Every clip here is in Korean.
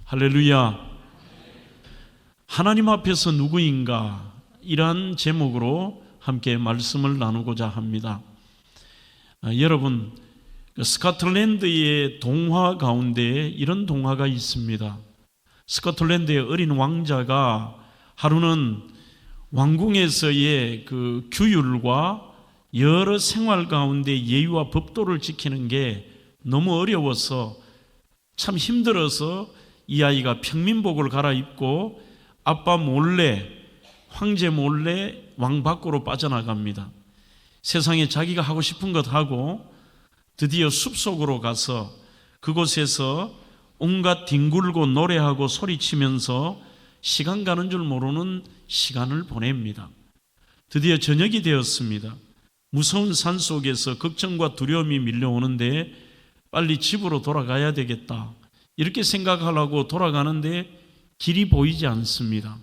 할렐루야. 하나님 앞에서 누구인가? 이러한 제목으로 함께 말씀을 나누고자 합니다. 여러분, 스코틀랜드의 동화 가운데 이런 동화가 있습니다. 스코틀랜드의 어린 왕자가 하루는 왕궁에서의 그 규율과 여러 생활 가운데 예의와 법도를 지키는 게 너무 어려워서 참 힘들어서 이 아이가 평민복을 갈아입고 아빠 몰래, 황제 몰래 왕 밖으로 빠져나갑니다. 세상에 자기가 하고 싶은 것 하고 드디어 숲속으로 가서 그곳에서 온갖 뒹굴고 노래하고 소리치면서 시간 가는 줄 모르는 시간을 보냅니다. 드디어 저녁이 되었습니다. 무서운 산 속에서 걱정과 두려움이 밀려오는데 빨리 집으로 돌아가야 되겠다, 이렇게 생각하려고 돌아가는데 길이 보이지 않습니다.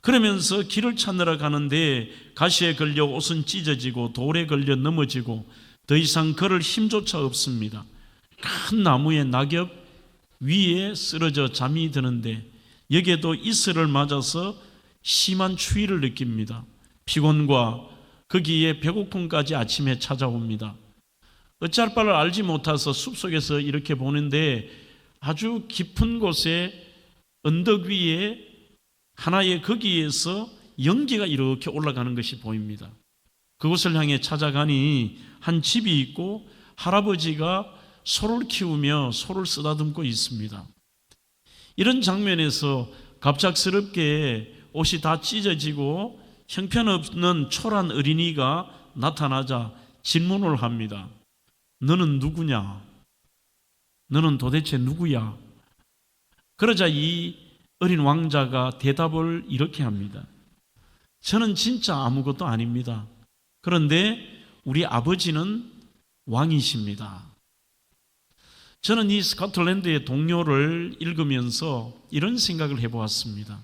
그러면서 길을 찾으러 가는데 가시에 걸려 옷은 찢어지고 돌에 걸려 넘어지고 더 이상 걸을 힘조차 없습니다. 큰 나무의 낙엽 위에 쓰러져 잠이 드는데 여기에도 이슬을 맞아서 심한 추위를 느낍니다. 피곤과 거기에 배고픔까지 아침에 찾아옵니다. 어찌할 바를 알지 못해서 숲속에서 이렇게 보는데 아주 깊은 곳에 언덕 위에 하나의 거기에서 연기가 이렇게 올라가는 것이 보입니다. 그곳을 향해 찾아가니 한 집이 있고 할아버지가 소를 키우며 소를 쓰다듬고 있습니다. 이런 장면에서 갑작스럽게 옷이 다 찢어지고 형편없는 초란 어린이가 나타나자 질문을 합니다. 너는 누구냐? 너는 도대체 누구야? 그러자 이 어린 왕자가 대답을 이렇게 합니다. 저는 진짜 아무것도 아닙니다. 그런데 우리 아버지는 왕이십니다. 저는 이 스코틀랜드의 동료를 읽으면서 이런 생각을 해보았습니다.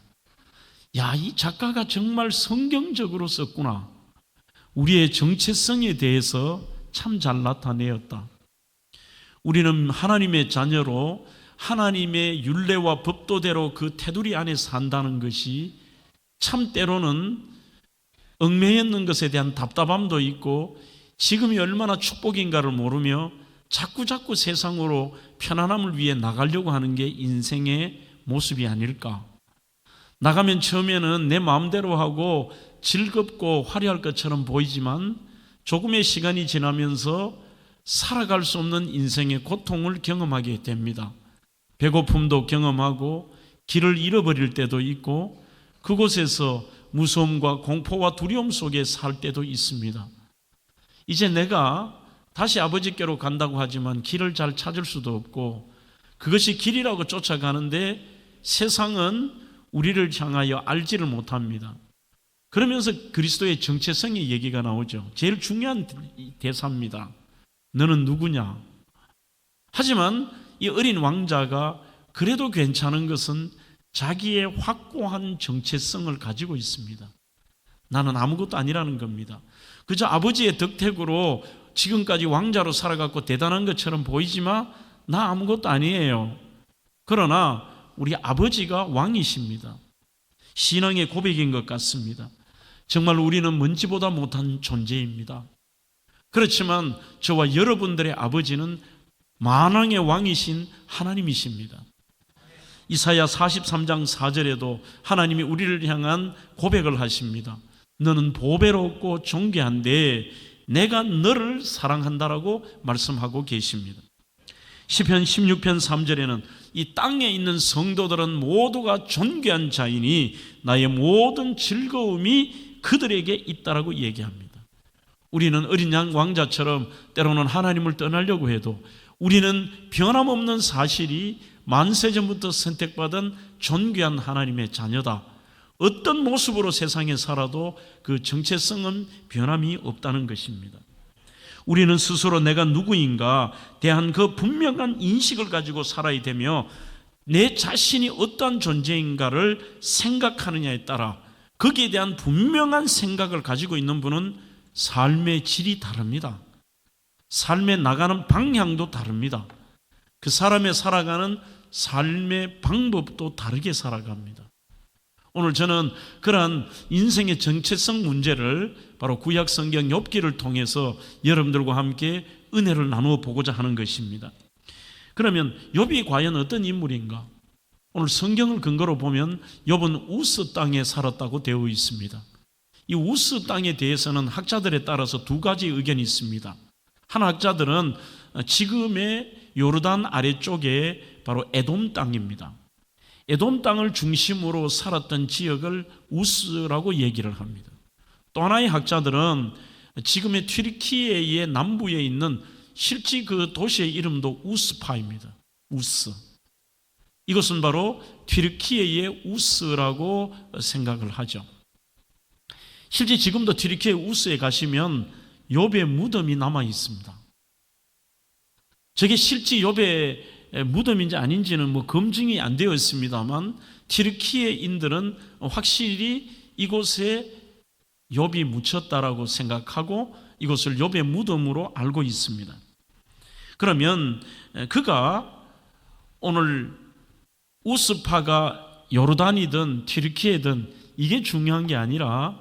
야, 이 작가가 정말 성경적으로 썼구나. 우리의 정체성에 대해서 참 잘 나타내었다. 우리는 하나님의 자녀로 하나님의 율례와 법도대로 그 테두리 안에 산다는 것이 참 때로는 얽매였는 것에 대한 답답함도 있고 지금이 얼마나 축복인가를 모르며 자꾸 세상으로 편안함을 위해 나가려고 하는 게 인생의 모습이 아닐까. 나가면 처음에는 내 마음대로 하고 즐겁고 화려할 것처럼 보이지만 조금의 시간이 지나면서 살아갈 수 없는 인생의 고통을 경험하게 됩니다. 배고픔도 경험하고 길을 잃어버릴 때도 있고 그곳에서 무서움과 공포와 두려움 속에 살 때도 있습니다. 이제 내가 다시 아버지께로 간다고 하지만 길을 잘 찾을 수도 없고 그것이 길이라고 쫓아가는데 세상은 우리를 향하여 알지를 못합니다. 그러면서 그리스도의 정체성의 얘기가 나오죠. 제일 중요한 대사입니다. 너는 누구냐? 하지만 이 어린 왕자가 그래도 괜찮은 것은 자기의 확고한 정체성을 가지고 있습니다. 나는 아무것도 아니라는 겁니다. 그저 아버지의 덕택으로 지금까지 왕자로 살아갔고 대단한 것처럼 보이지만 나 아무것도 아니에요. 그러나 우리 아버지가 왕이십니다. 신앙의 고백인 것 같습니다. 정말 우리는 먼지보다 못한 존재입니다. 그렇지만 저와 여러분들의 아버지는 만왕의 왕이신 하나님이십니다. 이사야 43장 4절에도 하나님이 우리를 향한 고백을 하십니다. 너는 보배롭고 존귀한데 내가 너를 사랑한다라고 말씀하고 계십니다. 시편 16편 3절에는 이 땅에 있는 성도들은 모두가 존귀한 자이니 나의 모든 즐거움이 그들에게 있다라고 얘기합니다. 우리는 어린 양 왕자처럼 때로는 하나님을 떠나려고 해도 우리는 변함없는 사실이 만세전부터 선택받은 존귀한 하나님의 자녀다. 어떤 모습으로 세상에 살아도 그 정체성은 변함이 없다는 것입니다. 우리는 스스로 내가 누구인가 대한 그 분명한 인식을 가지고 살아야 되며 내 자신이 어떠한 존재인가를 생각하느냐에 따라 거기에 대한 분명한 생각을 가지고 있는 분은 삶의 질이 다릅니다. 삶에 나가는 방향도 다릅니다. 그 사람의 살아가는 삶의 방법도 다르게 살아갑니다. 오늘 저는 그러한 인생의 정체성 문제를 바로 구약 성경 욥기를 통해서 여러분들과 함께 은혜를 나누어 보고자 하는 것입니다. 그러면 욥이 과연 어떤 인물인가? 오늘 성경을 근거로 보면 욥은 우스 땅에 살았다고 되어 있습니다. 이 우스 땅에 대해서는 학자들에 따라서 두 가지 의견이 있습니다. 한 학자들은 지금의 요르단 아래쪽에 바로 에돔 땅입니다. 에돔 땅을 중심으로 살았던 지역을 우스라고 얘기를 합니다. 또 하나의 학자들은 지금의 튀르키예의 남부에 있는 실제 그 도시의 이름도 우스파입니다. 우스. 이것은 바로 튀르키예의 우스라고 생각을 하죠. 실제 지금도 튀르키예 우스에 가시면 욥의 무덤이 남아 있습니다. 저게 실제 욥의 무덤인지 아닌지는 검증이 안 되어 있습니다만 튀르키예인들은 확실히 이곳에 욥이 묻혔다라고 생각하고 이곳을 욥의 무덤으로 알고 있습니다. 그러면 그가 오늘 우스파가 요르단이든 튀르키예든 이게 중요한 게 아니라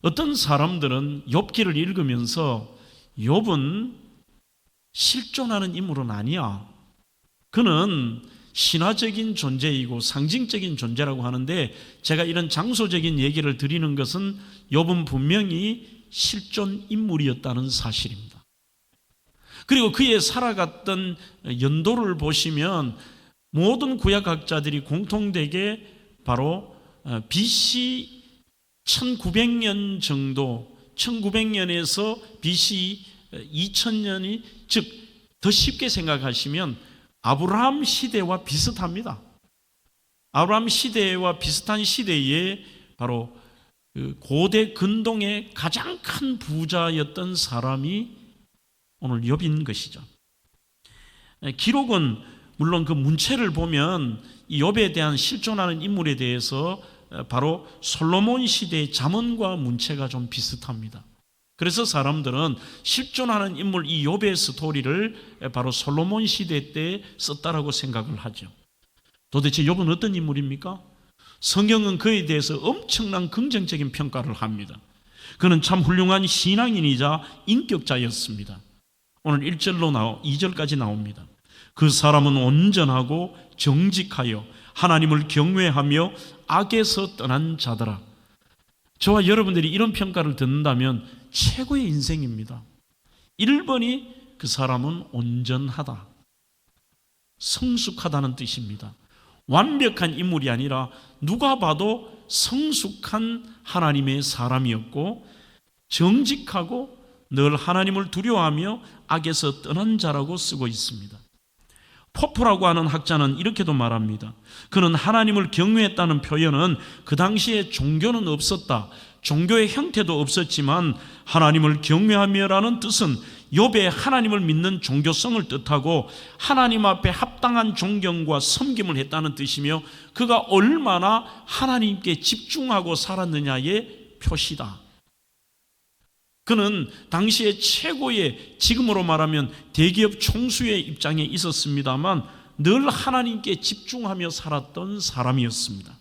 어떤 사람들은 욥기를 읽으면서 욥은 실존하는 인물은 아니야. 그는 신화적인 존재이고 상징적인 존재라고 하는데 제가 이런 장소적인 얘기를 드리는 것은 욥은 분명히 실존 인물이었다는 사실입니다. 그리고 그의 살아갔던 연도를 보시면 모든 구약학자들이 공통되게 바로 BC 1900년 정도, 1900년에서 BC 2000년이 즉 더 쉽게 생각하시면 아브라함 시대와 비슷합니다. 아브라함 시대와 비슷한 시대에 바로 고대 근동의 가장 큰 부자였던 사람이 오늘 욥인 것이죠. 기록은 물론 그 문체를 보면 이 욥에 대한 실존하는 인물에 대해서 바로 솔로몬 시대의 잠언과 문체가 좀 비슷합니다. 그래서 사람들은 실존하는 인물 이 욥의 스토리를 바로 솔로몬 시대 때 썼다라고 생각을 하죠. 도대체 욥은 어떤 인물입니까? 성경은 그에 대해서 엄청난 긍정적인 평가를 합니다. 그는 참 훌륭한 신앙인이자 인격자였습니다. 오늘 2절까지 나옵니다. 그 사람은 온전하고 정직하여 하나님을 경외하며 악에서 떠난 자더라. 저와 여러분들이 이런 평가를 듣는다면 최고의 인생입니다. 1번이 그 사람은 온전하다. 성숙하다는 뜻입니다. 완벽한 인물이 아니라 누가 봐도 성숙한 하나님의 사람이었고 정직하고 늘 하나님을 두려워하며 악에서 떠난 자라고 쓰고 있습니다. 포프라고 하는 학자는 이렇게도 말합니다. 그는 하나님을 경외했다는 표현은 그 당시에 종교는 없었다. 종교의 형태도 없었지만 하나님을 경외하며라는 뜻은 욥의 하나님을 믿는 종교성을 뜻하고 하나님 앞에 합당한 존경과 섬김을 했다는 뜻이며 그가 얼마나 하나님께 집중하고 살았느냐의 표시다. 그는 당시에 최고의 지금으로 말하면 대기업 총수의 입장에 있었습니다만 늘 하나님께 집중하며 살았던 사람이었습니다.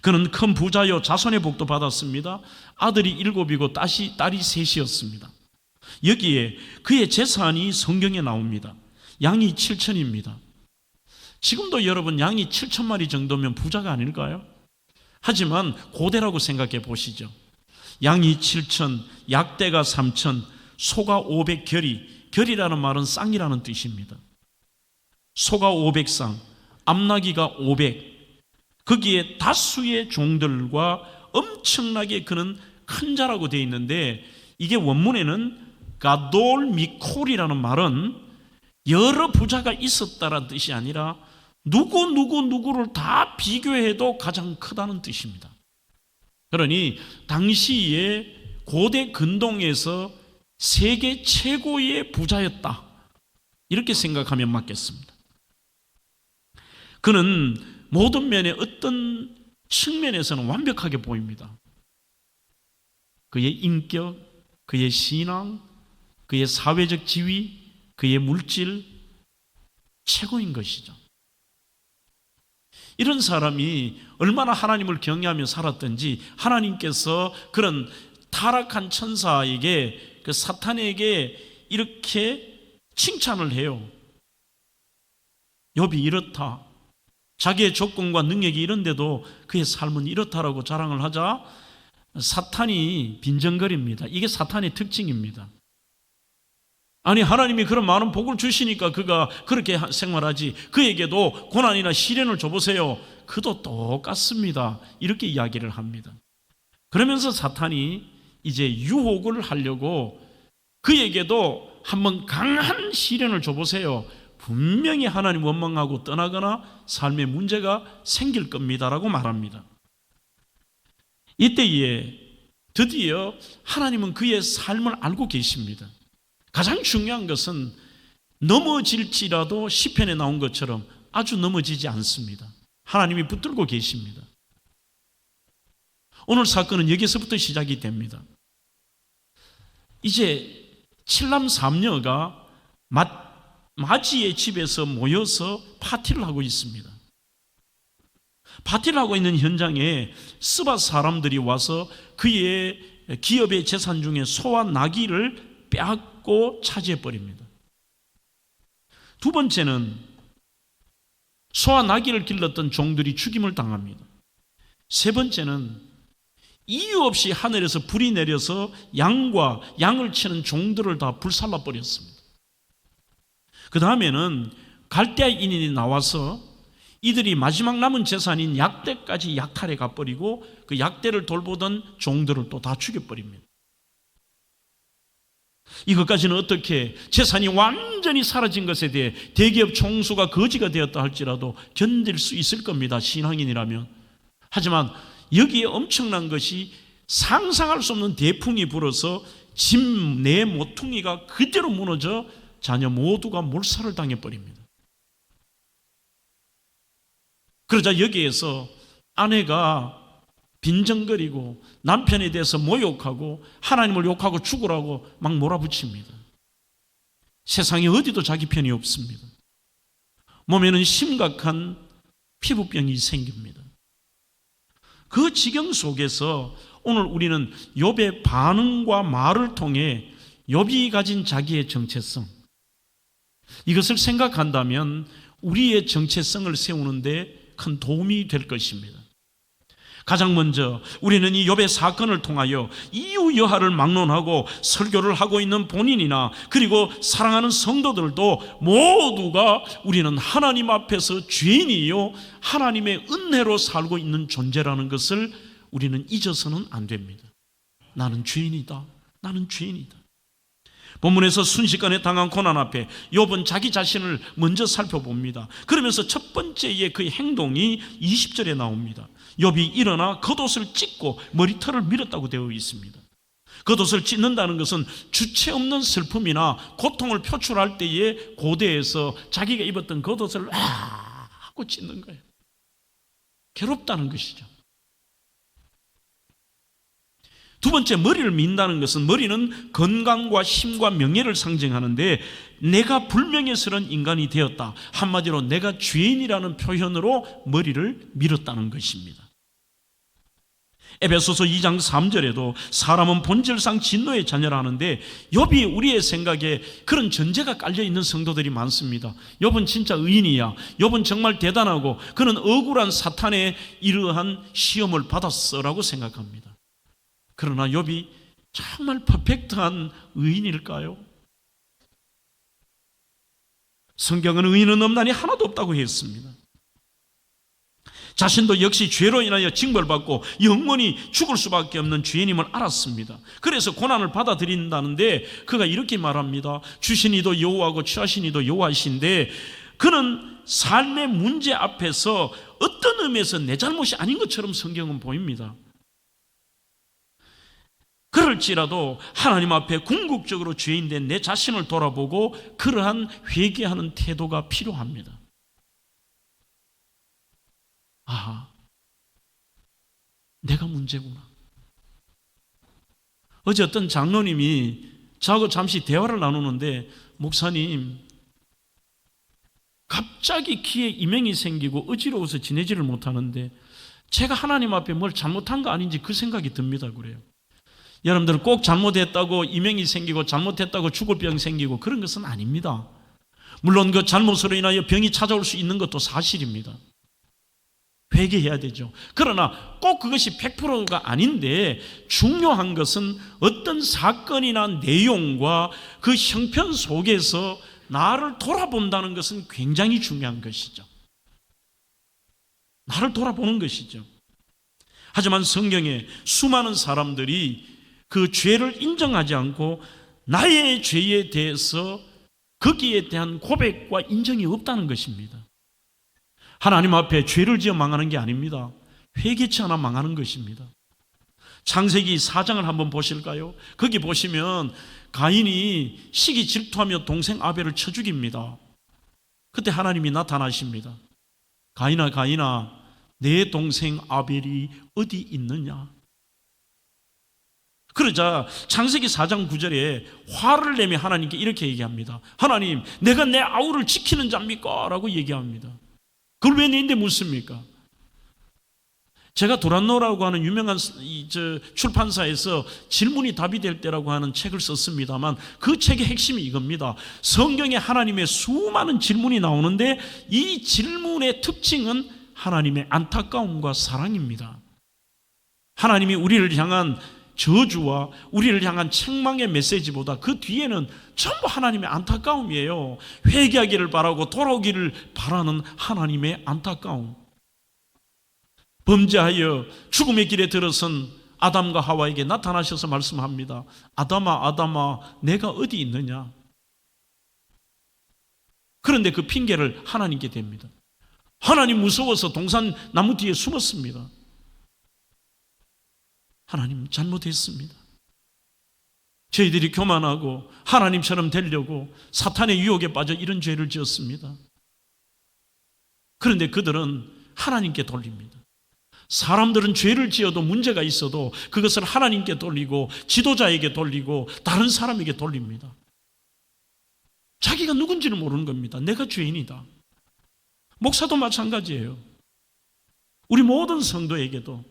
그는 큰 부자요 자손의 복도 받았습니다. 아들이 7이고 딸이 3이었습니다. 여기에 그의 재산이 성경에 나옵니다. 양이 7천입니다. 지금도 여러분 양이 7천마리 정도면 부자가 아닐까요? 하지만 고대라고 생각해 보시죠. 양이 7천, 약대가 3천, 소가 500결이, 결이라는 말은 쌍이라는 뜻입니다. 소가 500쌍, 암나귀가 500, 거기에 다수의 종들과 엄청나게 그는 큰 자라고 되어 있는데 이게 원문에는 가돌 미콜이라는 말은 여러 부자가 있었다라는 뜻이 아니라 누구를 다 비교해도 가장 크다는 뜻입니다. 그러니 당시에 고대 근동에서 세계 최고의 부자였다. 이렇게 생각하면 맞겠습니다. 그는 모든 면에 어떤 측면에서는 완벽하게 보입니다. 그의 인격, 그의 신앙, 그의 사회적 지위, 그의 물질 최고인 것이죠. 이런 사람이 얼마나 하나님을 경외하며 살았던지 하나님께서 그런 타락한 천사에게, 그 사탄에게 이렇게 칭찬을 해요. 욥이 이렇다. 자기의 조건과 능력이 이런데도 그의 삶은 이렇다라고 자랑을 하자 사탄이 빈정거립니다. 이게 사탄의 특징입니다. 아니, 하나님이 그런 많은 복을 주시니까 그가 그렇게 생활하지, 그에게도 고난이나 시련을 줘보세요. 그도 똑같습니다. 이렇게 이야기를 합니다. 그러면서 사탄이 이제 유혹을 하려고 그에게도 한번 강한 시련을 줘보세요. 분명히 하나님 원망하고 떠나거나 삶에 문제가 생길 겁니다라고 말합니다. 이때에 드디어 하나님은 그의 삶을 알고 계십니다. 가장 중요한 것은 넘어질지라도 시편에 나온 것처럼 아주 넘어지지 않습니다. 하나님이 붙들고 계십니다. 오늘 사건은 여기서부터 시작이 됩니다. 이제 7남 3녀가 마지의 집에서 모여서 파티를 하고 있습니다. 파티를 하고 있는 현장에 스바 사람들이 와서 그의 기업의 재산 중에 소와 나귀를 빼앗고 차지해버립니다. 두 번째는 소와 나귀를 길렀던 종들이 죽임을 당합니다. 세 번째는 이유 없이 하늘에서 불이 내려서 양과 양을 치는 종들을 다 불살라버렸습니다. 그 다음에는 갈대아인이 나와서 이들이 마지막 남은 재산인 약대까지 약탈해 가버리고 그 약대를 돌보던 종들을 또 다 죽여버립니다. 이것까지는 어떻게 재산이 완전히 사라진 것에 대해 대기업 총수가 거지가 되었다 할지라도 견딜 수 있을 겁니다. 신앙인이라면. 하지만 여기에 엄청난 것이 상상할 수 없는 대풍이 불어서 집 내 모퉁이가 그대로 무너져 자녀 모두가 몰살을 당해버립니다. 그러자 여기에서 아내가 빈정거리고 남편에 대해서 모욕하고 하나님을 욕하고 죽으라고 막 몰아붙입니다. 세상에 어디도 자기 편이 없습니다. 몸에는 심각한 피부병이 생깁니다. 그 지경 속에서 오늘 우리는 욥의 반응과 말을 통해 욥이 가진 자기의 정체성, 이것을 생각한다면 우리의 정체성을 세우는데 큰 도움이 될 것입니다. 가장 먼저 우리는 이 욥의 사건을 통하여 이유 여하를 막론하고 설교를 하고 있는 본인이나 그리고 사랑하는 성도들도 모두가 우리는 하나님 앞에서 죄인이요 하나님의 은혜로 살고 있는 존재라는 것을 우리는 잊어서는 안 됩니다. 나는 죄인이다. 나는 죄인이다. 본문에서 순식간에 당한 고난 앞에 욥은 자기 자신을 먼저 살펴봅니다. 그러면서 첫 번째의 그 행동이 20절에 나옵니다. 욥이 일어나 겉옷을 찢고 머리털을 밀었다고 되어 있습니다. 겉옷을 찢는다는 것은 주체 없는 슬픔이나 고통을 표출할 때에 고대에서 자기가 입었던 겉옷을 하고 찢는 거예요. 괴롭다는 것이죠. 두 번째, 머리를 민다는 것은 머리는 건강과 힘과 명예를 상징하는데 내가 불명예스러운 인간이 되었다. 한마디로 내가 죄인이라는 표현으로 머리를 밀었다는 것입니다. 에베소서 2장 3절에도 사람은 본질상 진노의 자녀라 하는데 욥이 우리의 생각에 그런 전제가 깔려있는 성도들이 많습니다. 욥은 진짜 의인이야. 욥은 정말 대단하고 그는 억울한 사탄의 이러한 시험을 받았어라고 생각합니다. 그러나 욥이 정말 퍼펙트한 의인일까요? 성경은 의인은 없나니 하나도 없다고 했습니다. 자신도 역시 죄로 인하여 징벌받고 영원히 죽을 수밖에 없는 죄인임을 알았습니다. 그래서 고난을 받아들인다는데 그가 이렇게 말합니다. 주신이도 여호와고 취하신이도 여호와이신데 그는 삶의 문제 앞에서 어떤 의미에서 내 잘못이 아닌 것처럼 성경은 보입니다. 그럴지라도 하나님 앞에 궁극적으로 죄인된 내 자신을 돌아보고 그러한 회개하는 태도가 필요합니다. 아, 내가 문제구나. 어제 어떤 장로님이 저하고 잠시 대화를 나누는데 목사님, 갑자기 귀에 이명이 생기고 어지러워서 지내지를 못하는데 제가 하나님 앞에 뭘 잘못한 거 아닌지 그 생각이 듭니다. 그래요. 여러분들 꼭 잘못했다고 이명이 생기고 잘못했다고 죽을 병 생기고 그런 것은 아닙니다. 물론 그 잘못으로 인하여 병이 찾아올 수 있는 것도 사실입니다. 회개해야 되죠. 그러나 꼭 그것이 100%가 아닌데 중요한 것은 어떤 사건이나 내용과 그 형편 속에서 나를 돌아본다는 것은 굉장히 중요한 것이죠. 나를 돌아보는 것이죠. 하지만 성경에 수많은 사람들이 그 죄를 인정하지 않고 나의 죄에 대해서 거기에 대한 고백과 인정이 없다는 것입니다. 하나님 앞에 죄를 지어 망하는 게 아닙니다. 회개치 않아 망하는 것입니다. 창세기 4장을 한번 보실까요? 거기 보시면 가인이 시기 질투하며 동생 아벨을 쳐 죽입니다. 그때 하나님이 나타나십니다. 가인아 가인아 내 동생 아벨이 어디 있느냐? 그러자 창세기 4장 9절에 화를 내며 하나님께 이렇게 얘기합니다. 하나님, 내가 내 아우를 지키는 자입니까? 라고 얘기합니다. 그걸 왜 내인데 묻습니까? 제가 도란노라고 하는 유명한 출판사에서 질문이 답이 될 때라고 하는 책을 썼습니다만 그 책의 핵심이 이겁니다. 성경에 하나님의 수많은 질문이 나오는데 이 질문의 특징은 하나님의 안타까움과 사랑입니다. 하나님이 우리를 향한 저주와 우리를 향한 책망의 메시지보다 그 뒤에는 전부 하나님의 안타까움이에요. 회개하기를 바라고 돌아오기를 바라는 하나님의 안타까움. 범죄하여 죽음의 길에 들어선 아담과 하와에게 나타나셔서 말씀합니다. 아담아 아담아 내가 어디 있느냐? 그런데 그 핑계를 하나님께 댑니다. 하나님 무서워서 동산 나무 뒤에 숨었습니다. 하나님 잘못했습니다. 저희들이 교만하고 하나님처럼 되려고 사탄의 유혹에 빠져 이런 죄를 지었습니다. 그런데 그들은 하나님께 돌립니다. 사람들은 죄를 지어도 문제가 있어도 그것을 하나님께 돌리고 지도자에게 돌리고 다른 사람에게 돌립니다. 자기가 누군지를 모르는 겁니다. 내가 죄인이다. 목사도 마찬가지예요. 우리 모든 성도에게도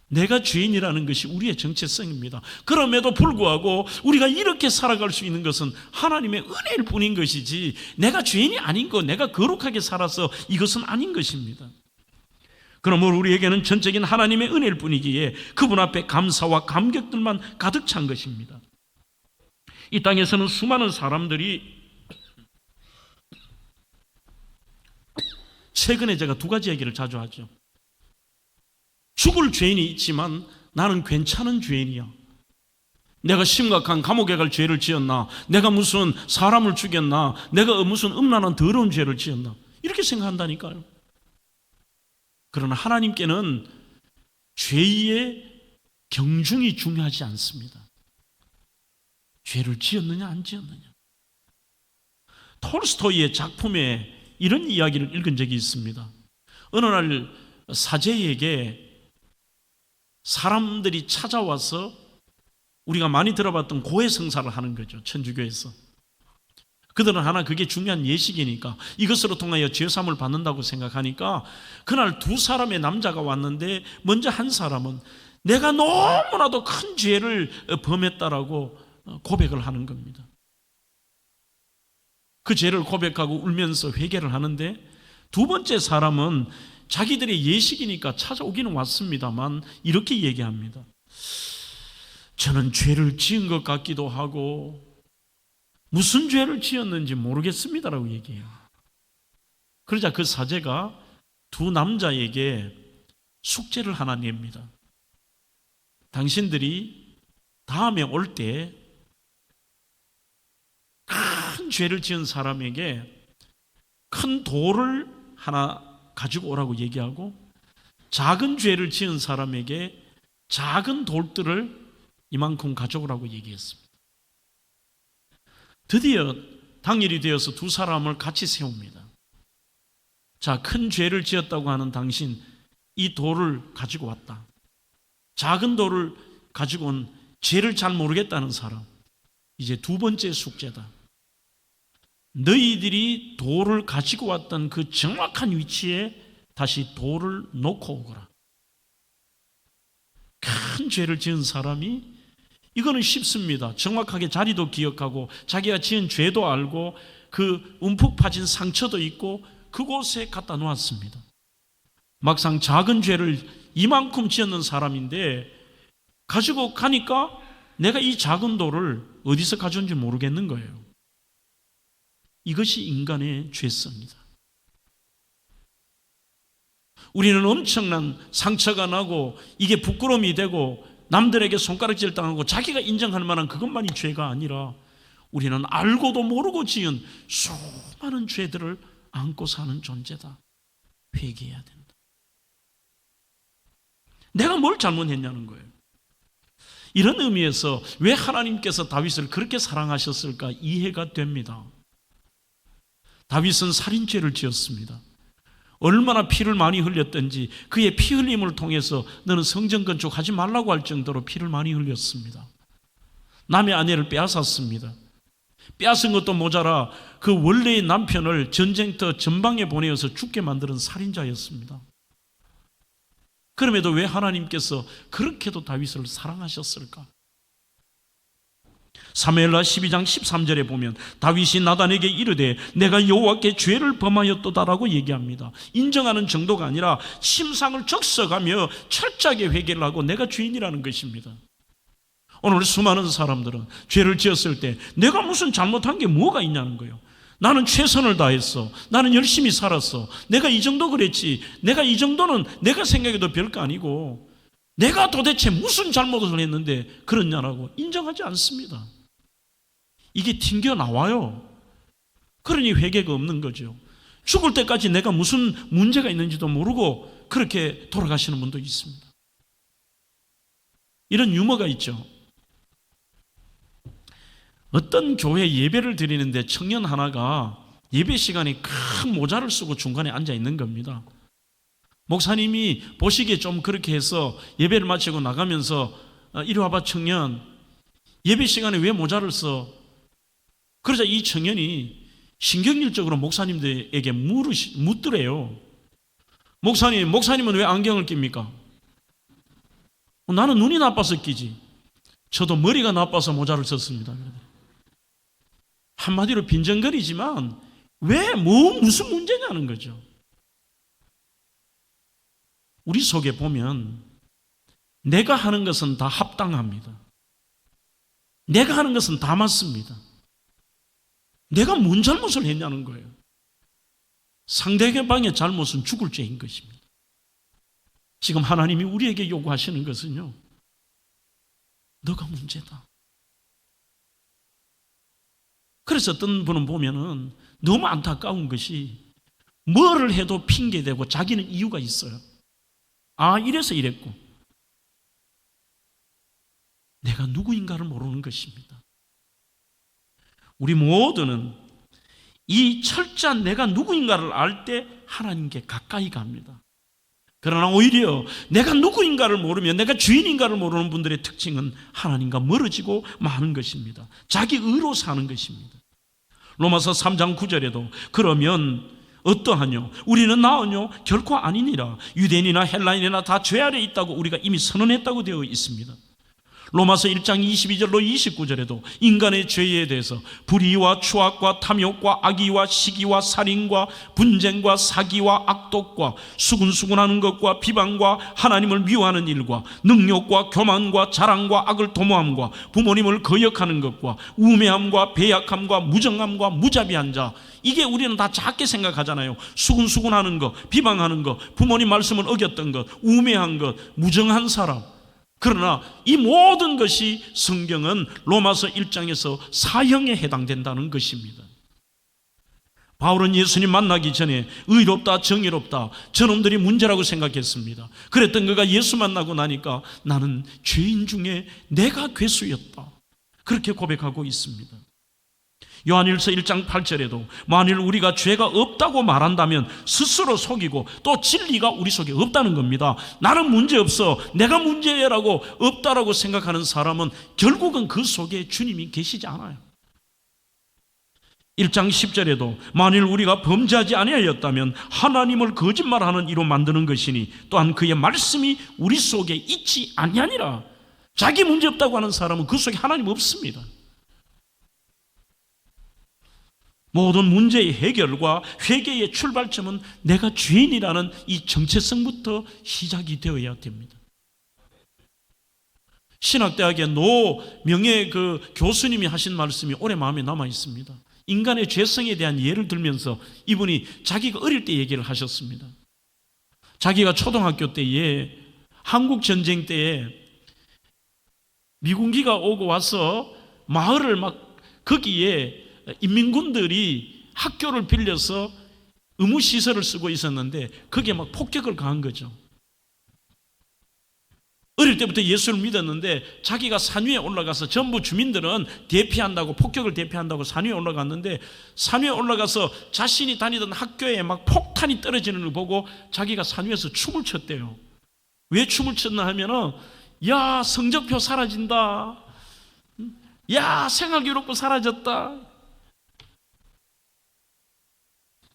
내가 죄인이라는 것이 우리의 정체성입니다. 그럼에도 불구하고 우리가 이렇게 살아갈 수 있는 것은 하나님의 은혜일 뿐인 것이지 내가 죄인이 아닌 거, 내가 거룩하게 살아서 이것은 아닌 것입니다. 그러므로 우리에게는 전적인 하나님의 은혜일 뿐이기에 그분 앞에 감사와 감격들만 가득 찬 것입니다. 이 땅에서는 수많은 사람들이 최근에 제가 두 가지 얘기를 자주 하죠. 죽을 죄인이 있지만 나는 괜찮은 죄인이야. 내가 심각한 감옥에 갈 죄를 지었나? 내가 무슨 사람을 죽였나? 내가 무슨 음란한 더러운 죄를 지었나? 이렇게 생각한다니까요. 그러나 하나님께는 죄의 경중이 중요하지 않습니다. 죄를 지었느냐 안 지었느냐. 톨스토이의 작품에 이런 이야기를 읽은 적이 있습니다. 어느 날 사제에게 사람들이 찾아와서 우리가 많이 들어봤던 고해성사를 하는 거죠. 천주교에서. 그들은 하나 그게 중요한 예식이니까 이것으로 통하여 죄사함을 받는다고 생각하니까 그날 두 사람의 남자가 왔는데 먼저 한 사람은 내가 너무나도 큰 죄를 범했다라고 고백을 하는 겁니다. 그 죄를 고백하고 울면서 회개를 하는데 두 번째 사람은 자기들의 예식이니까 찾아오기는 왔습니다만 이렇게 얘기합니다. 저는 죄를 지은 것 같기도 하고 무슨 죄를 지었는지 모르겠습니다라고 얘기해요. 그러자 그 사제가 두 남자에게 숙제를 하나 냅니다. 당신들이 다음에 올 때 큰 죄를 지은 사람에게 큰 돌을 하나 가지고 오라고 얘기하고 작은 죄를 지은 사람에게 작은 돌들을 이만큼 가져오라고 얘기했습니다. 드디어 당일이 되어서 두 사람을 같이 세웁니다. 자, 큰 죄를 지었다고 하는 당신, 이 돌을 가지고 왔다. 작은 돌을 가지고 온 죄를 잘 모르겠다는 사람, 이제 두 번째 숙제다. 너희들이 돌을 가지고 왔던 그 정확한 위치에 다시 돌을 놓고 오거라. 큰 죄를 지은 사람이, 이거는 쉽습니다. 정확하게 자리도 기억하고 자기가 지은 죄도 알고 그 움푹 파진 상처도 있고 그곳에 갖다 놓았습니다. 막상 작은 죄를 이만큼 지었는 사람인데 가지고 가니까 내가 이 작은 돌을 어디서 가져온지 모르겠는 거예요. 이것이 인간의 죄성이다. 우리는 엄청난 상처가 나고 이게 부끄러움이 되고 남들에게 손가락질 당하고 자기가 인정할 만한 그것만이 죄가 아니라 우리는 알고도 모르고 지은 수많은 죄들을 안고 사는 존재다. 회개해야 된다. 내가 뭘 잘못했냐는 거예요. 이런 의미에서 왜 하나님께서 다윗을 그렇게 사랑하셨을까 이해가 됩니다. 다윗은 살인죄를 지었습니다. 얼마나 피를 많이 흘렸던지 그의 피 흘림을 통해서 너는 성전 건축하지 말라고 할 정도로 피를 많이 흘렸습니다. 남의 아내를 빼앗았습니다. 빼앗은 것도 모자라 그 원래의 남편을 전쟁터 전방에 보내어서 죽게 만드는 살인자였습니다. 그럼에도 왜 하나님께서 그렇게도 다윗을 사랑하셨을까? 사무엘하 12장 13절에 보면 다윗이 나단에게 이르되 내가 여호와께 죄를 범하였도다라고 얘기합니다. 인정하는 정도가 아니라 침상을 적셔가며 철저하게 회개를 하고 내가 죄인이라는 것입니다. 오늘 수많은 사람들은 죄를 지었을 때 내가 무슨 잘못한 게 뭐가 있냐는 거예요. 나는 최선을 다했어. 나는 열심히 살았어. 내가 이 정도 그랬지. 내가 이 정도는 내가 생각해도 별거 아니고 내가 도대체 무슨 잘못을 했는데 그렇냐라고 인정하지 않습니다. 이게 튕겨나와요. 그러니 회개가 없는 거죠. 죽을 때까지 내가 무슨 문제가 있는지도 모르고 그렇게 돌아가시는 분도 있습니다. 이런 유머가 있죠. 어떤 교회 예배를 드리는데 청년 하나가 예배 시간에 큰 모자를 쓰고 중간에 앉아 있는 겁니다. 목사님이 보시기에 좀 그렇게 해서 예배를 마치고 나가면서 이리 와봐 청년, 예배 시간에 왜 모자를 써? 그러자 이 청년이 신경질적으로 목사님들에게 묻더래요. 목사님은 왜 안경을 낍니까? 나는 눈이 나빠서 끼지. 저도 머리가 나빠서 모자를 썼습니다. 한마디로 빈정거리지만 무슨 문제냐는 거죠. 우리 속에 보면 내가 하는 것은 다 합당합니다. 내가 하는 것은 다 맞습니다. 내가 뭔 잘못을 했냐는 거예요. 상대방의 잘못은 죽을 죄인 것입니다. 지금 하나님이 우리에게 요구하시는 것은요, 너가 문제다. 그래서 어떤 분은 보면은 너무 안타까운 것이 뭐를 해도 핑계대고 자기는 이유가 있어요. 이래서 이랬고. 내가 누구인가를 모르는 것입니다. 우리 모두는 이 철저한 내가 누구인가를 알 때 하나님께 가까이 갑니다. 그러나 오히려 내가 누구인가를 모르면, 내가 주인인가를 모르는 분들의 특징은 하나님과 멀어지고 마는 것입니다. 자기 의로 사는 것입니다. 로마서 3장 9절에도 그러면 어떠하뇨? 우리는 나으뇨? 결코 아니니라. 유대인이나 헬라인이나 다 죄 아래 있다고 우리가 이미 선언했다고 되어 있습니다. 로마서 1장 22절로 29절에도 인간의 죄에 대해서 불의와 추악과 탐욕과 악의와 시기와 살인과 분쟁과 사기와 악독과 수군수군하는 것과 비방과 하나님을 미워하는 일과 능욕과 교만과 자랑과 악을 도모함과 부모님을 거역하는 것과 우매함과 배약함과 무정함과 무자비한 자, 이게 우리는 다 작게 생각하잖아요. 수군수군하는 것, 비방하는 것, 부모님 말씀을 어겼던 것, 우매한 것, 무정한 사람. 그러나 이 모든 것이 성경은 로마서 1장에서 사형에 해당된다는 것입니다. 바울은 예수님 만나기 전에 의롭다, 정의롭다, 저놈들이 문제라고 생각했습니다. 그랬던 그가 예수 만나고 나니까 나는 죄인 중에 내가 괴수였다, 그렇게 고백하고 있습니다. 요한일서 1장 8절에도 만일 우리가 죄가 없다고 말한다면 스스로 속이고 또 진리가 우리 속에 없다는 겁니다. 나는 문제없어, 내가 문제라고 없다라고 생각하는 사람은 결국은 그 속에 주님이 계시지 않아요. 1장 10절에도 만일 우리가 범죄하지 아니하였다면 하나님을 거짓말하는 이로 만드는 것이니 또한 그의 말씀이 우리 속에 있지 아니하니라. 자기 문제 없다고 하는 사람은 그 속에 하나님 없습니다. 모든 문제의 해결과 회개의 출발점은 내가 죄인이라는 이 정체성부터 시작이 되어야 됩니다. 신학대학의 노명예 교수님이 하신 말씀이 오래 마음에 남아 있습니다. 인간의 죄성에 대한 예를 들면서 이분이 자기가 어릴 때 얘기를 하셨습니다. 자기가 초등학교 때에 한국 전쟁 때에 미군기가 오고 와서 마을을 막 거기에 인민군들이 학교를 빌려서 의무시설을 쓰고 있었는데 거기에 막 폭격을 가한 거죠. 어릴 때부터 예수를 믿었는데 자기가 산 위에 올라가서 전부 주민들은 대피한다고, 폭격을 대피한다고 산 위에 올라갔는데 산 위에 올라가서 자신이 다니던 학교에 막 폭탄이 떨어지는 걸 보고 자기가 산 위에서 춤을 췄대요. 왜 춤을 췄나 하면은 야, 성적표 사라진다. 야, 생활기록부 사라졌다.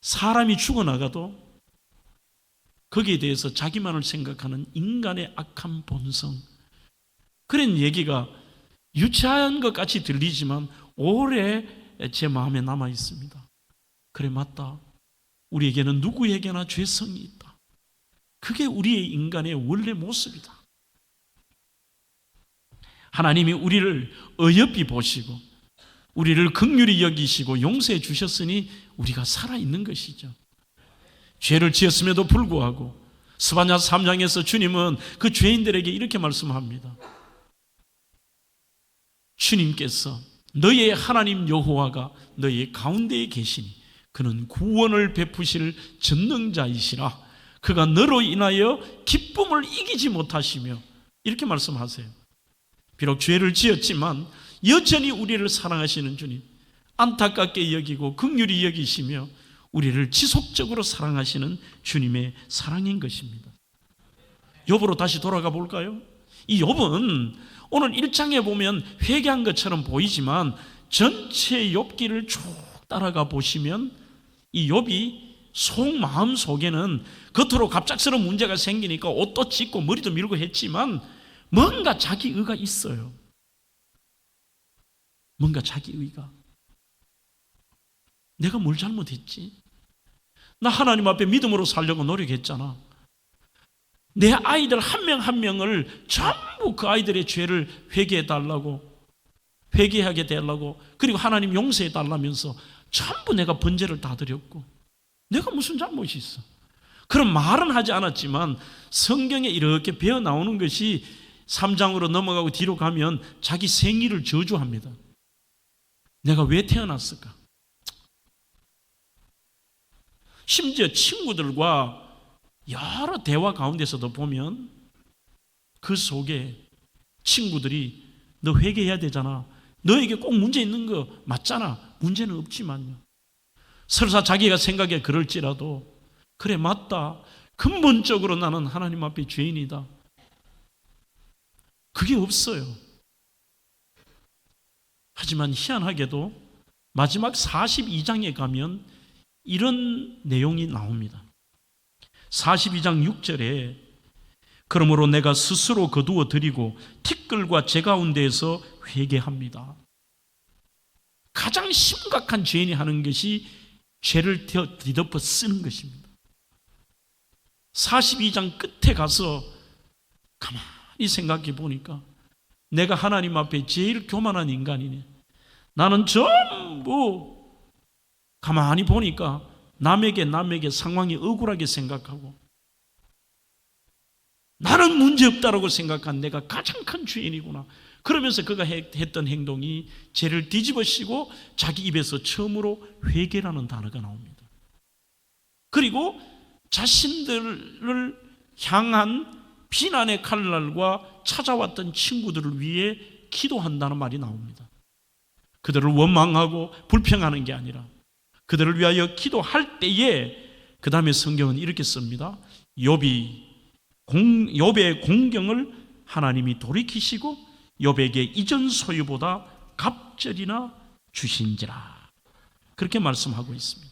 사람이 죽어나가도 거기에 대해서 자기만을 생각하는 인간의 악한 본성, 그런 얘기가 유치한 것 같이 들리지만 오래 제 마음에 남아 있습니다. 그래, 맞다. 우리에게는 누구에게나 죄성이 있다. 그게 우리의 인간의 원래 모습이다. 하나님이 우리를 어여삐 보시고 우리를 긍휼히 여기시고 용서해 주셨으니 우리가 살아있는 것이죠. 죄를 지었음에도 불구하고 스바냐 3장에서 주님은 그 죄인들에게 이렇게 말씀합니다. 주님께서 너의 하나님 여호와가 너의 가운데에 계시니 그는 구원을 베푸실 전능자이시라. 그가 너로 인하여 기쁨을 이기지 못하시며, 이렇게 말씀하세요. 비록 죄를 지었지만 여전히 우리를 사랑하시는 주님, 안타깝게 여기고 긍휼히 여기시며 우리를 지속적으로 사랑하시는 주님의 사랑인 것입니다. 욥으로 다시 돌아가 볼까요? 이 욥은 오늘 1장에 보면 회개한 것처럼 보이지만 전체 욥기를 쭉 따라가 보시면 이 욥이 속마음 속에는 겉으로 갑작스러운 문제가 생기니까 옷도 찢고 머리도 밀고 했지만 뭔가 자기의가 있어요. 뭔가 자기의가. 내가 뭘 잘못했지? 나 하나님 앞에 믿음으로 살려고 노력했잖아. 내 아이들 한 명 한 명을 전부 그 아이들의 죄를 회개하게 되려고, 그리고 하나님 용서해 달라면서 전부 내가 번제를 다 드렸고 내가 무슨 잘못이 있어? 그런 말은 하지 않았지만 성경에 이렇게 배어 나오는 것이 3장으로 넘어가고 뒤로 가면 자기 생일을 저주합니다. 내가 왜 태어났을까? 심지어 친구들과 여러 대화 가운데서도 보면 그 속에 친구들이 너 회개해야 되잖아. 너에게 꼭 문제 있는 거 맞잖아. 문제는 없지만요. 설사 자기가 생각에 그럴지라도 그래, 맞다. 근본적으로 나는 하나님 앞에 죄인이다. 그게 없어요. 하지만 희한하게도 마지막 42장에 가면 이런 내용이 나옵니다. 42장 6절에 그러므로 내가 스스로 거두어 드리고 티끌과 제 가운데에서 회개합니다. 가장 심각한 죄인이 하는 것이 죄를 뒤덮어 쓰는 것입니다. 42장 끝에 가서 가만히 생각해 보니까 내가 하나님 앞에 제일 교만한 인간이네. 나는 전부 가만히 보니까 남에게 상황이 억울하게 생각하고 나는 문제없다라고 생각한 내가 가장 큰 죄인이구나. 그러면서 그가 했던 행동이 죄를 뒤집어 씌고 자기 입에서 처음으로 회개라는 단어가 나옵니다. 그리고 자신들을 향한 비난의 칼날과 찾아왔던 친구들을 위해 기도한다는 말이 나옵니다. 그들을 원망하고 불평하는 게 아니라 그들을 위하여 기도할 때에, 그 다음에 성경은 이렇게 씁니다. 욥의 공경을 하나님이 돌이키시고 욥에게 이전 소유보다 갑절이나 주신지라. 그렇게 말씀하고 있습니다.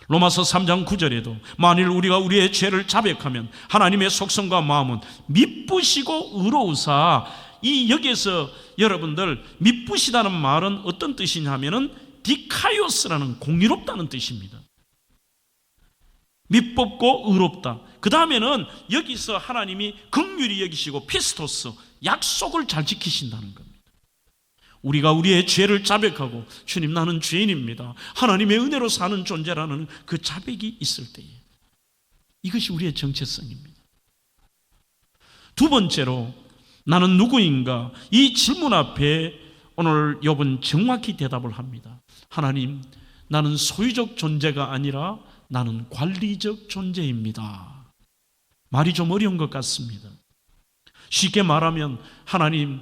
로마서 3장 9절에도 만일 우리가 우리의 죄를 자백하면 하나님의 속성과 마음은 미쁘시고 의로우사, 이 여기에서 여러분들 미쁘시다는 말은 어떤 뜻이냐면은 디카이오스라는 공의롭다는 뜻입니다. 미법고 의롭다. 그 다음에는 여기서 하나님이 긍휼히 여기시고 피스토스, 약속을 잘 지키신다는 겁니다. 우리가 우리의 죄를 자백하고 주님 나는 죄인입니다, 하나님의 은혜로 사는 존재라는 그 자백이 있을 때에 이것이 우리의 정체성입니다. 두 번째로 나는 누구인가, 이 질문 앞에 오늘 욥은 정확히 대답을 합니다. 하나님, 나는 소유적 존재가 아니라 나는 관리적 존재입니다. 말이 좀 어려운 것 같습니다. 쉽게 말하면 하나님,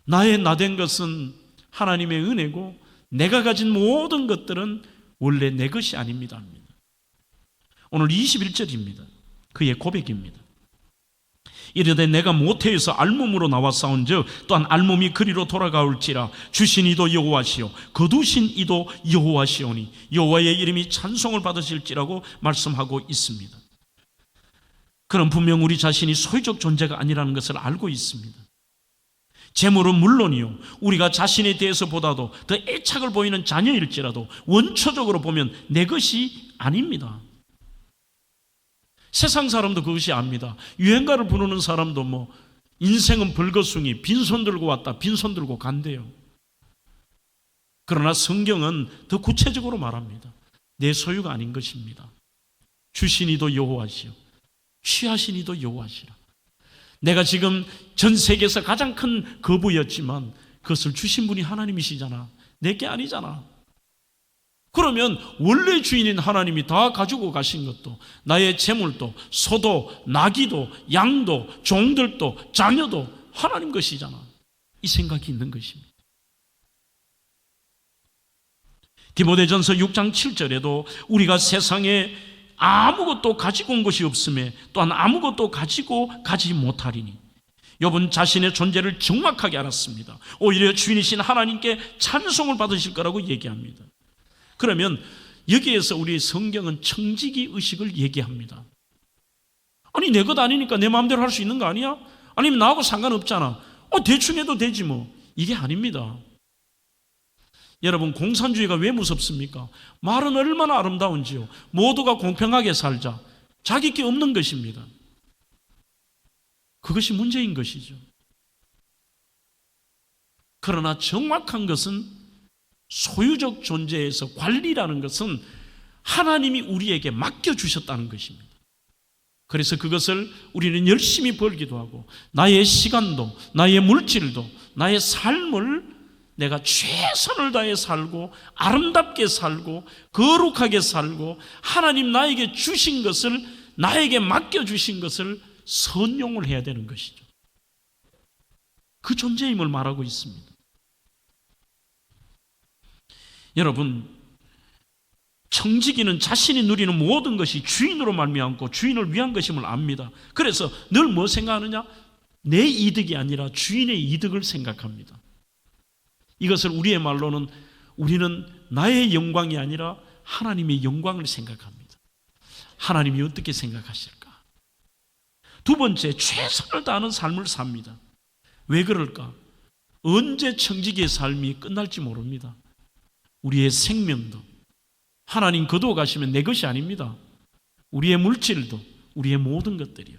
나의 나된 것은 하나님의 은혜고 내가 가진 모든 것들은 원래 내 것이 아닙니다. 오늘 21절입니다. 그의 고백입니다. 이르되 내가 모태에서 알몸으로 나와 싸운즉 또한 알몸이 그리로 돌아가올지라 주신 이도 여호와시요 거두신 이도 여호와시오니 여호와의 이름이 찬송을 받으실지라고 말씀하고 있습니다. 그럼 분명 우리 자신이 소유적 존재가 아니라는 것을 알고 있습니다. 재물은 물론이요, 우리가 자신에 대해서 보다도 더 애착을 보이는 자녀일지라도 원초적으로 보면 내 것이 아닙니다. 세상 사람도 그것이 압니다. 유행가를 부르는 사람도 인생은 벌거숭이, 빈손 들고 왔다 빈손 들고 간대요. 그러나 성경은 더 구체적으로 말합니다. 내 소유가 아닌 것입니다. 주신 이도 여호와시요 취하신 이도 여호와시라. 내가 지금 전 세계에서 가장 큰 거부였지만 그것을 주신 분이 하나님이시잖아. 내게 아니잖아. 그러면 원래 주인인 하나님이 다 가지고 가신 것도, 나의 재물도, 소도, 나귀도, 양도, 종들도, 자녀도 하나님 것이잖아. 이 생각이 있는 것입니다. 디모데전서 6장 7절에도 우리가 세상에 아무것도 가지고 온 것이 없음에 또한 아무것도 가지고 가지 못하리니 욥은 자신의 존재를 정확하게 알았습니다. 오히려 주인이신 하나님께 찬송을 받으실 거라고 얘기합니다. 그러면 여기에서 우리 성경은 청지기 의식을 얘기합니다. 아니 내 것 아니니까 내 마음대로 할 수 있는 거 아니야? 아니면 나하고 상관없잖아. 대충 해도 되지 뭐. 이게 아닙니다. 여러분, 공산주의가 왜 무섭습니까? 말은 얼마나 아름다운지요. 모두가 공평하게 살자. 자기 게 없는 것입니다. 그것이 문제인 것이죠. 그러나 정확한 것은 소유적 존재에서 관리라는 것은 하나님이 우리에게 맡겨주셨다는 것입니다. 그래서 그것을 우리는 열심히 벌기도 하고 나의 시간도, 나의 물질도, 나의 삶을 내가 최선을 다해 살고 아름답게 살고 거룩하게 살고 하나님 나에게 주신 것을, 나에게 맡겨주신 것을 선용을 해야 되는 것이죠. 그 존재임을 말하고 있습니다. 여러분, 청지기는 자신이 누리는 모든 것이 주인으로 말미암고 주인을 위한 것임을 압니다. 그래서 늘 뭐 생각하느냐? 내 이득이 아니라 주인의 이득을 생각합니다. 이것을 우리의 말로는 우리는 나의 영광이 아니라 하나님의 영광을 생각합니다. 하나님이 어떻게 생각하실까? 두 번째, 최선을 다하는 삶을 삽니다. 왜 그럴까? 언제 청지기의 삶이 끝날지 모릅니다. 우리의 생명도 하나님 거두어 가시면 내 것이 아닙니다. 우리의 물질도, 우리의 모든 것들이요.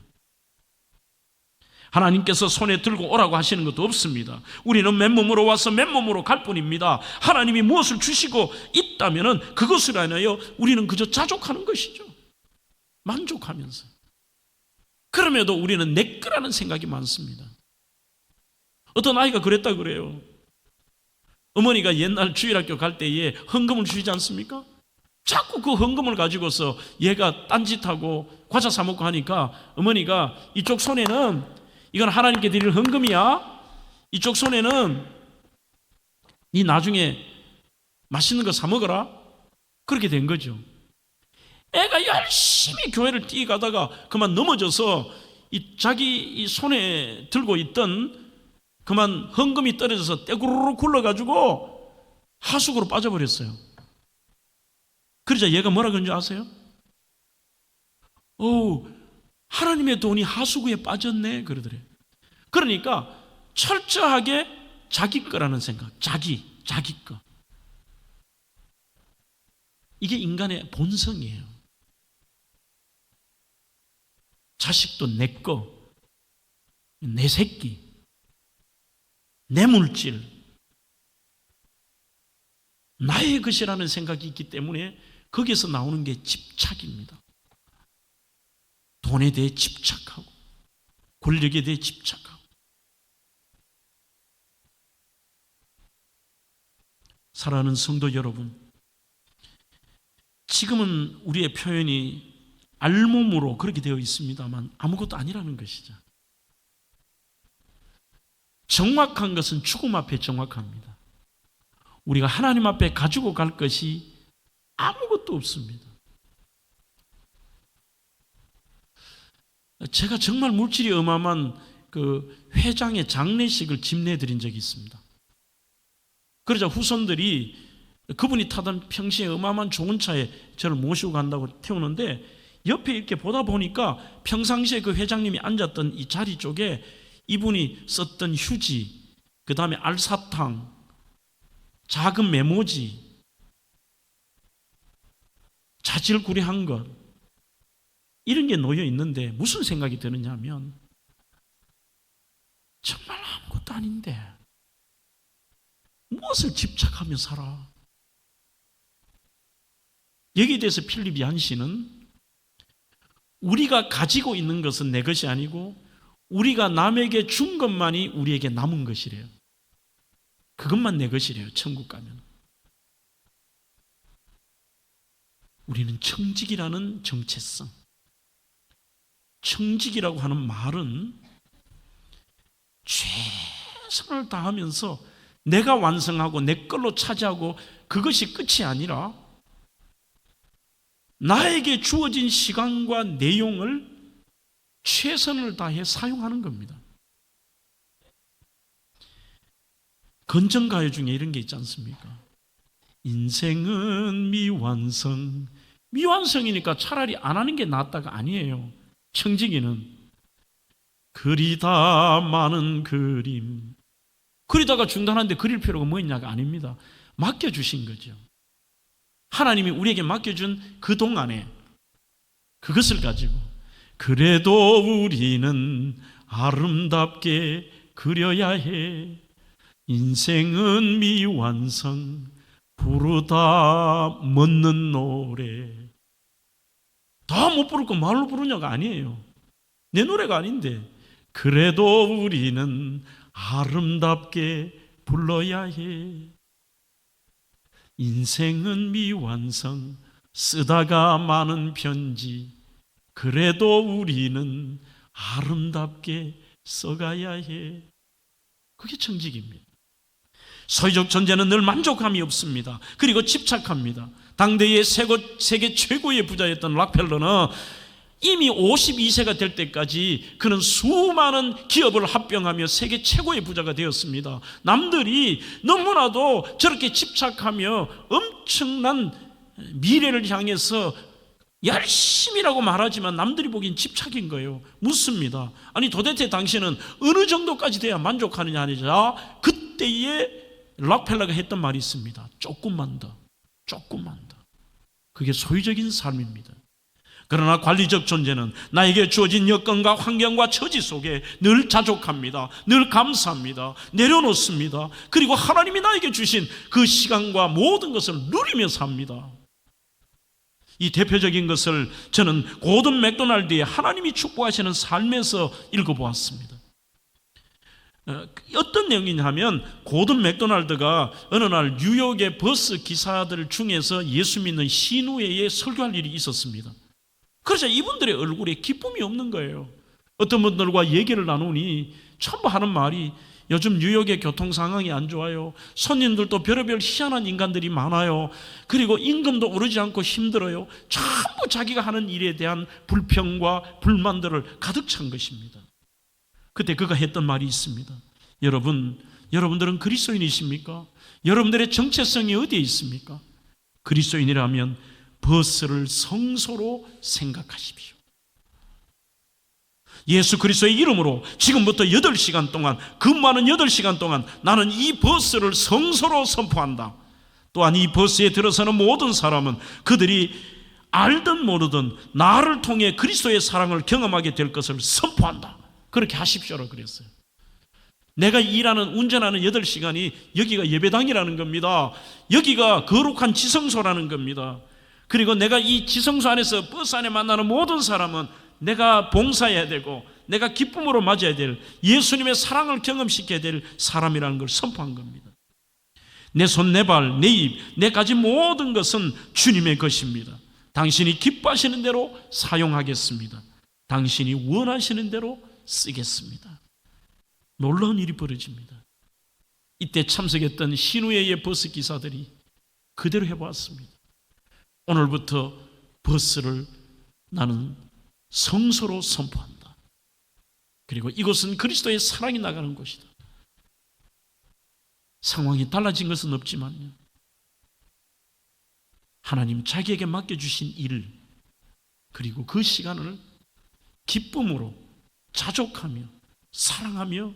하나님께서 손에 들고 오라고 하시는 것도 없습니다. 우리는 맨몸으로 와서 맨몸으로 갈 뿐입니다. 하나님이 무엇을 주시고 있다면 그것을 인하여 우리는 그저 자족하는 것이죠. 만족하면서. 그럼에도 우리는 내 거라는 생각이 많습니다. 어떤 아이가 그랬다 그래요. 어머니가 옛날 주일학교 갈 때에 헌금을 주시지 않습니까? 자꾸 그 헌금을 가지고서 얘가 딴짓하고 과자 사 먹고 하니까 어머니가 이쪽 손에는 이건 하나님께 드릴 헌금이야. 이쪽 손에는 네 나중에 맛있는 거 사 먹어라. 그렇게 된 거죠. 애가 열심히 교회를 뛰어가다가 그만 넘어져서 자기 손에 들고 있던 그만 헌금이 떨어져서 떼구르르 굴러가지고 하수구로 빠져버렸어요. 그러자 얘가 뭐라 그런지 아세요? 하나님의 돈이 하수구에 빠졌네 그러더래요. 그러니까 철저하게 자기 거라는 생각, 자기 거. 이게 인간의 본성이에요. 자식도 내 거, 내 새끼, 내 물질, 나의 것이라는 생각이 있기 때문에 거기에서 나오는 게 집착입니다. 돈에 대해 집착하고 권력에 대해 집착하고. 사랑하는 성도 여러분, 지금은 우리의 표현이 알몸으로 그렇게 되어 있습니다만 아무것도 아니라는 것이죠. 정확한 것은 죽음 앞에 정확합니다. 우리가 하나님 앞에 가지고 갈 것이 아무것도 없습니다. 제가 정말 물질이 어마어마한 그 회장의 장례식을 집내드린 적이 있습니다. 그러자 후손들이 그분이 타던 평시에 어마어마한 좋은 차에 저를 모시고 간다고 태우는데 옆에 이렇게 보다 보니까 평상시에 그 회장님이 앉았던 이 자리 쪽에 이분이 썼던 휴지, 그 다음에 알사탕, 작은 메모지, 자질구레한 것, 이런 게 놓여 있는데 무슨 생각이 드느냐 하면 정말 아무것도 아닌데 무엇을 집착하며 살아? 여기에 대해서 필립 얀시는 우리가 가지고 있는 것은 내 것이 아니고 우리가 남에게 준 것만이 우리에게 남은 것이래요. 그것만 내 것이래요. 천국 가면. 우리는 청직이라는 정체성, 청직이라고 하는 말은 최선을 다하면서 내가 완성하고 내 걸로 차지하고 그것이 끝이 아니라 나에게 주어진 시간과 내용을 최선을 다해 사용하는 겁니다. 건전가요 중에 이런 게 있지 않습니까? 인생은 미완성. 미완성이니까 차라리 안 하는 게 낫다가 아니에요. 청지기는 그리다 많은 그림. 그리다가 중단하는데 그릴 필요가 뭐 있냐가 아닙니다. 맡겨주신 거죠. 하나님이 우리에게 맡겨준 그 동안에 그것을 가지고 그래도 우리는 아름답게 그려야 해. 인생은 미완성. 부르다 멎는 노래. 다 못 부를 거 말로 부르냐가 아니에요. 내 노래가 아닌데 그래도 우리는 아름답게 불러야 해. 인생은 미완성. 쓰다가 많은 편지. 그래도 우리는 아름답게 써가야 해. 그게 청직입니다. 서유적 존재는 늘 만족감이 없습니다. 그리고 집착합니다. 당대의 세계 최고의 부자였던 락펠러는 이미 52세가 될 때까지 그는 수많은 기업을 합병하며 세계 최고의 부자가 되었습니다. 남들이 너무나도 저렇게 집착하며 엄청난 미래를 향해서 열심히라고 말하지만 남들이 보기엔 집착인 거예요. 묻습니다. 아니 도대체 당신은 어느 정도까지 돼야 만족하느냐 하니까 그때에 락펠러가 했던 말이 있습니다. 조금만 더, 조금만 더. 그게 소유적인 삶입니다. 그러나 관리적 존재는 나에게 주어진 여건과 환경과 처지 속에 늘 자족합니다. 늘 감사합니다. 내려놓습니다. 그리고 하나님이 나에게 주신 그 시간과 모든 것을 누리며 삽니다. 이 대표적인 것을 저는 고든 맥도날드의 하나님이 축복하시는 삶에서 읽어보았습니다. 어떤 내용이냐 하면 고든 맥도날드가 어느 날 뉴욕의 버스 기사들 중에서 예수 믿는 신우회에 설교할 일이 있었습니다. 그래서 이분들의 얼굴에 기쁨이 없는 거예요. 어떤 분들과 얘기를 나누니 전부 하는 말이 요즘 뉴욕의 교통 상황이 안 좋아요. 손님들도 별의별 희한한 인간들이 많아요. 그리고 임금도 오르지 않고 힘들어요. 전부 자기가 하는 일에 대한 불평과 불만들을 가득 찬 것입니다. 그때 그가 했던 말이 있습니다. 여러분, 여러분들은 그리스도인이십니까? 여러분들의 정체성이 어디에 있습니까? 그리스도인이라면 버스를 성소로 생각하십시오. 예수 그리스도의 이름으로 지금부터 8시간 동안, 근무하는 8시간 동안 나는 이 버스를 성소로 선포한다. 또한 이 버스에 들어서는 모든 사람은 그들이 알든 모르든 나를 통해 그리스도의 사랑을 경험하게 될 것을 선포한다. 그렇게 하십시오라고 그랬어요. 내가 운전하는 8시간이 여기가 예배당이라는 겁니다. 여기가 거룩한 지성소라는 겁니다. 그리고 내가 이 지성소 안에서 버스 안에 만나는 모든 사람은 내가 봉사해야 되고 내가 기쁨으로 맞아야 될 예수님의 사랑을 경험시켜야 될 사람이라는 걸 선포한 겁니다. 내 손, 내 발, 내 입, 내 가진 모든 것은 주님의 것입니다. 당신이 기뻐하시는 대로 사용하겠습니다. 당신이 원하시는 대로 쓰겠습니다. 놀라운 일이 벌어집니다. 이때 참석했던 신우회의 버스 기사들이 그대로 해보았습니다. 오늘부터 버스를 나는 성소로 선포한다. 그리고 이곳은 그리스도의 사랑이 나가는 곳이다. 상황이 달라진 것은 없지만요, 하나님 자기에게 맡겨주신 일, 그리고 그 시간을 기쁨으로 자족하며 사랑하며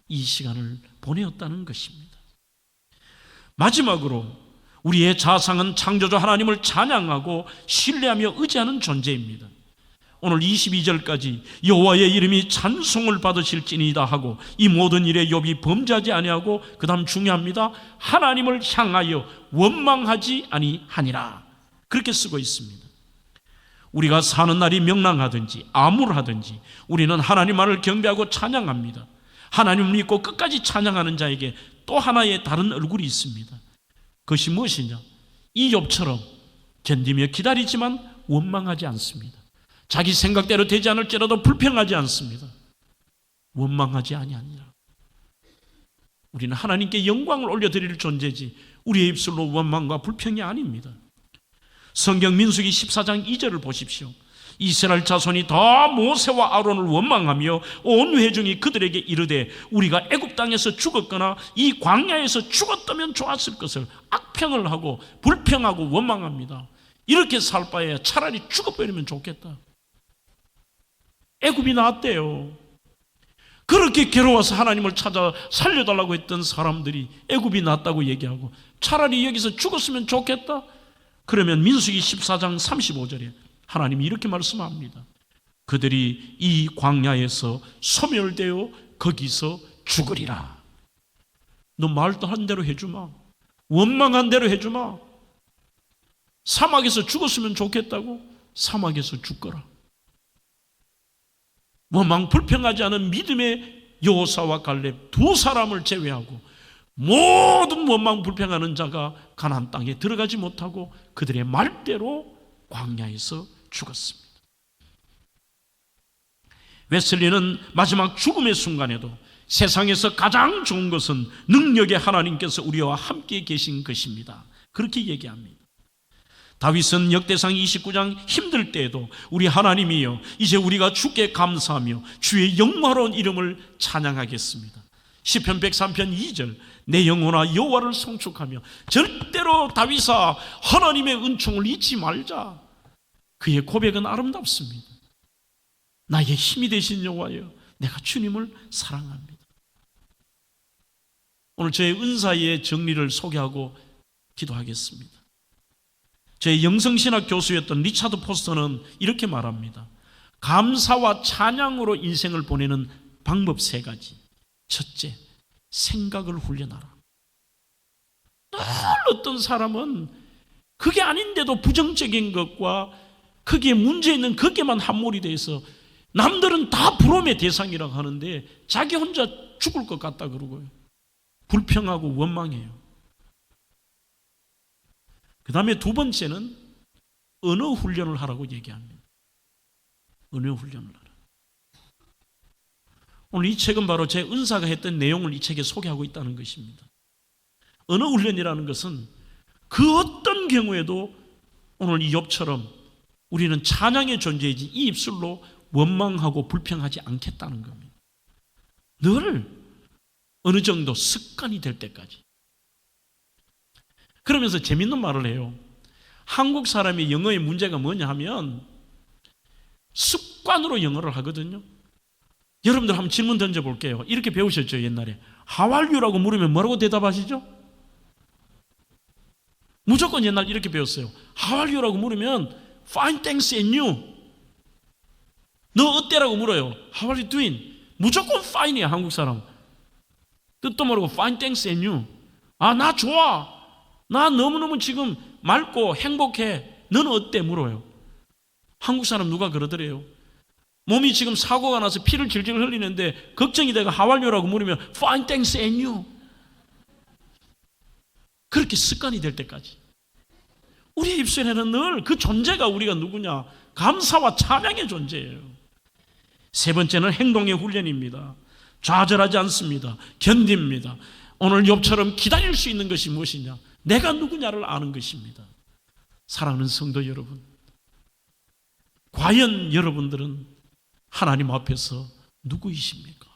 이 시간을 보내었다는 것입니다. 마지막으로 우리의 자상은 창조주 하나님을 찬양하고 신뢰하며 의지하는 존재입니다. 오늘 22절까지 여호와의 이름이 찬송을 받으실지니이다 하고 이 모든 일에 욥이 범죄하지 아니하고 그 다음 중요합니다. 하나님을 향하여 원망하지 아니하니라. 그렇게 쓰고 있습니다. 우리가 사는 날이 명랑하든지 암울하든지 우리는 하나님만을 경배하고 찬양합니다. 하나님을 믿고 끝까지 찬양하는 자에게 또 하나의 다른 얼굴이 있습니다. 그것이 무엇이냐? 이 욥처럼 견디며 기다리지만 원망하지 않습니다. 자기 생각대로 되지 않을지라도 불평하지 않습니다. 원망하지 아니하니라. 우리는 하나님께 영광을 올려드릴 존재지 우리의 입술로 원망과 불평이 아닙니다. 성경 민수기 14장 2절을 보십시오. 이스라엘 자손이 다 모세와 아론을 원망하며 온 회중이 그들에게 이르되 우리가 애굽 땅에서 죽었거나 이 광야에서 죽었다면 좋았을 것을 악평을 하고 불평하고 원망합니다. 이렇게 살 바에 차라리 죽어버리면 좋겠다. 애굽이 나았대요. 그렇게 괴로워서 하나님을 찾아 살려달라고 했던 사람들이 애굽이 낫다고 얘기하고 차라리 여기서 죽었으면 좋겠다. 그러면 민수기 14장 35절에 하나님이 이렇게 말씀합니다. 그들이 이 광야에서 소멸되어 거기서 죽으리라. 너 말도 한 대로 해주마. 원망한 대로 해주마. 사막에서 죽었으면 좋겠다고? 사막에서 죽거라. 원망 불평하지 않은 믿음의 여호사와 갈렙 두 사람을 제외하고 모든 원망 불평하는 자가 가나안 땅에 들어가지 못하고 그들의 말대로 광야에서 죽었습니다. 웨슬리는 마지막 죽음의 순간에도 세상에서 가장 좋은 것은 능력의 하나님께서 우리와 함께 계신 것입니다. 그렇게 얘기합니다. 다윗은 역대상 29장 힘들 때에도 우리 하나님이여 이제 우리가 주께 감사하며 주의 영화로운 이름을 찬양하겠습니다. 시편 103편 2절 내 영혼아 여호와를 송축하며 절대로 다윗아 하나님의 은총을 잊지 말자. 그의 고백은 아름답습니다. 나의 힘이 되신 여호와여 내가 주님을 사랑합니다. 오늘 저의 은사의 정리를 소개하고 기도하겠습니다. 제 영성신학 교수였던 리차드 포스터는 이렇게 말합니다. 감사와 찬양으로 인생을 보내는 방법 3가지. 첫째, 생각을 훈련하라. 늘 어떤 사람은 그게 아닌데도 부정적인 것과 거기에 문제 있는 거기에만 함몰이 돼서 남들은 다 부러움의 대상이라고 하는데 자기 혼자 죽을 것 같다 그러고요. 불평하고 원망해요. 그 다음에 2번째는 언어 훈련을 하라고 얘기합니다. 언어 훈련을 하라. 오늘 이 책은 바로 제 은사가 했던 내용을 이 책에 소개하고 있다는 것입니다. 언어 훈련이라는 것은 그 어떤 경우에도 오늘 이 욥처럼 우리는 찬양의 존재이지 이 입술로 원망하고 불평하지 않겠다는 겁니다. 늘 어느 정도 습관이 될 때까지. 그러면서 재밌는 말을 해요. 한국 사람이 영어의 문제가 뭐냐 하면 습관으로 영어를 하거든요. 여러분들 한번 질문 던져볼게요. 이렇게 배우셨죠, 옛날에. How are you라고 물으면 뭐라고 대답하시죠? 무조건 옛날 이렇게 배웠어요. How are you라고 물으면 Fine, thanks, and you. 너 어때라고 물어요. How are you doing? 무조건 fine이에요, 한국 사람. 뜻도 모르고 fine, thanks, and you. 아, 나 좋아. 나 너무너무 지금 맑고 행복해. 너는 어때? 물어요. 한국 사람 누가 그러더래요. 몸이 지금 사고가 나서 피를 질질 흘리는데 걱정이 되고 How are you라고 물으면 Fine, thanks, and you. 그렇게 습관이 될 때까지. 우리의 입술에는 늘 그 존재가 우리가 누구냐? 감사와 찬양의 존재예요. 세 번째는 행동의 훈련입니다. 좌절하지 않습니다. 견딥니다. 오늘 욥처럼 기다릴 수 있는 것이 무엇이냐? 내가 누구냐를 아는 것입니다. 사랑하는 성도 여러분, 과연 여러분들은 하나님 앞에서 누구이십니까?